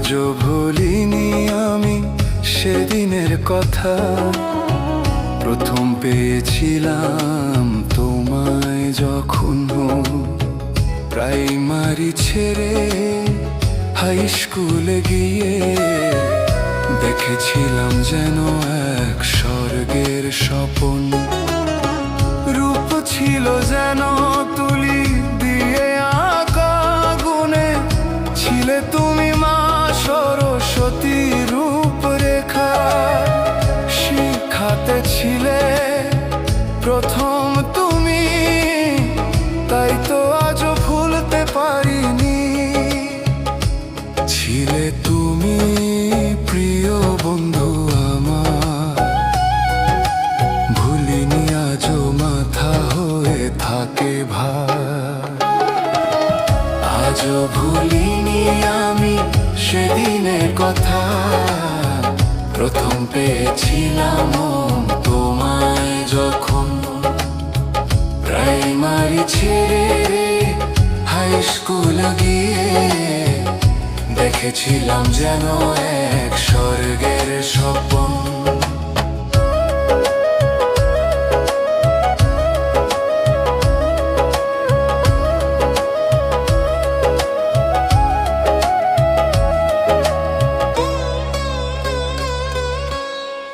আজও ভুলিনি আমি সেদিনের কথা, প্রথম পেয়েছিলাম তোমায় যখন প্রাইমারি ছেড়ে হাই স্কুলে গিয়ে। দেখেছিলাম যেন এক স্বর্গের স্বপন, রূপ ছিল যেন তুলি দিয়ে আঁকা গুণে। ছিলে তুমি মা সরস্বতী রূপরেখা, শিখাতে ছিলে প্রথম তুমি, তাই তো আজও ভুলতে পারিনি। ছিলে তুমি প্রিয় বন্ধু আমার, ভুলিনি আজও মাথা হয়ে থাকে ভার। আজও ভুলিনি আমি সেদিনের কথা, প্রথম পেয়েছিলাম তোমায় যখন প্রাইমারি ছেড়ে হাই স্কুল গিয়ে। দেখেছিলাম যেন এক স্বর্গের স্বপ্ন।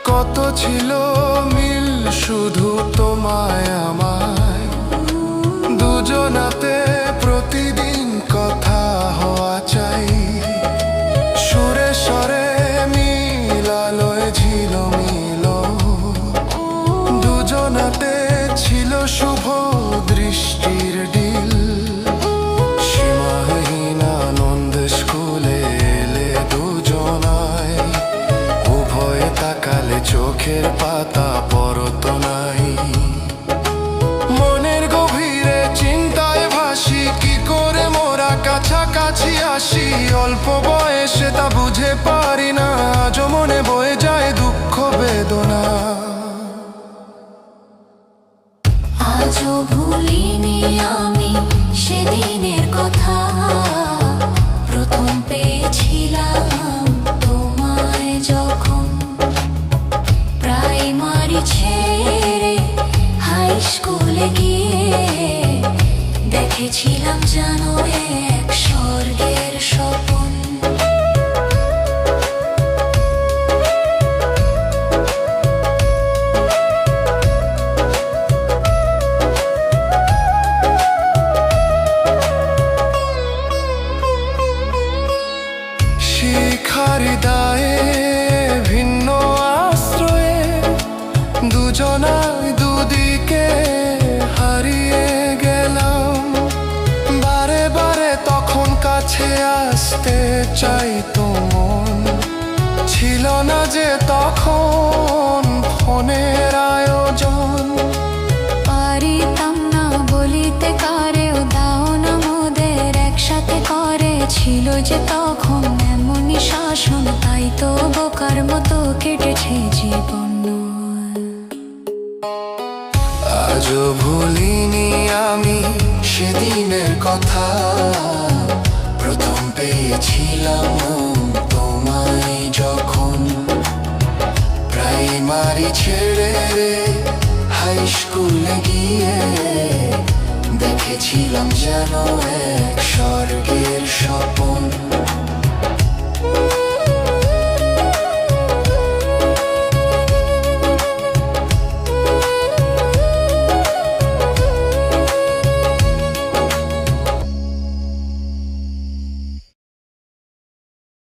কত ছিল মিল শুধু তোমায় আমায়, দুজনাতে প্রতিদিন কথা হওয়া চাই। সুরে স্বরে মিল আলোয় ঝিলমিল, দুজনাতে ছিল শুভ দৃষ্টির ডিল। সীমাহীন আনন্দ স্কুলে এলে দুজনায়, উভয়ে তাকালে চোখের পাতা পরত নাই। মনের গভীরে চিন্তায় ভাসি, কি করে মোরা কাছাকাছি আসি। অল্প বয়সে তা বুঝে পারি না, আজও মনে বয়ে যায় দুঃখ বেদনা। আজও ভুলিনি আমি সেদিনের কথা, প্রথম পেয়েছিলাম তোমায় যখন প্রাইমারি ছেড়ে হাই স্কুলে গিয়ে। দেখেছিলাম যেন এক স্বর্গের স্বপন। শিখার দায়ে ভিন্ন আশ্রয়ে, দুজনায় দুদিকে হারিয়ে গেলাম। বারে বারে তখন কাছে আসতে চাইতো মন, ছিল না যে তখন ফোনের আয়োজন। পারিতাম না বলিতে কারেও, দাও না মোদের একসাথে করে। ছিল যে তখন এমনই শাসন, তাই তো বোকার মতো কেটেছে জীবন। আজও ভুলিনি আমি সেদিনের কথা, প্রথম পেয়েছিলাম তোমায় যখন প্রাইমারি ছেড়ে হাই স্কুলে গিয়ে। দেখেছিলাম যেন এক স্বর্গের স্বপন।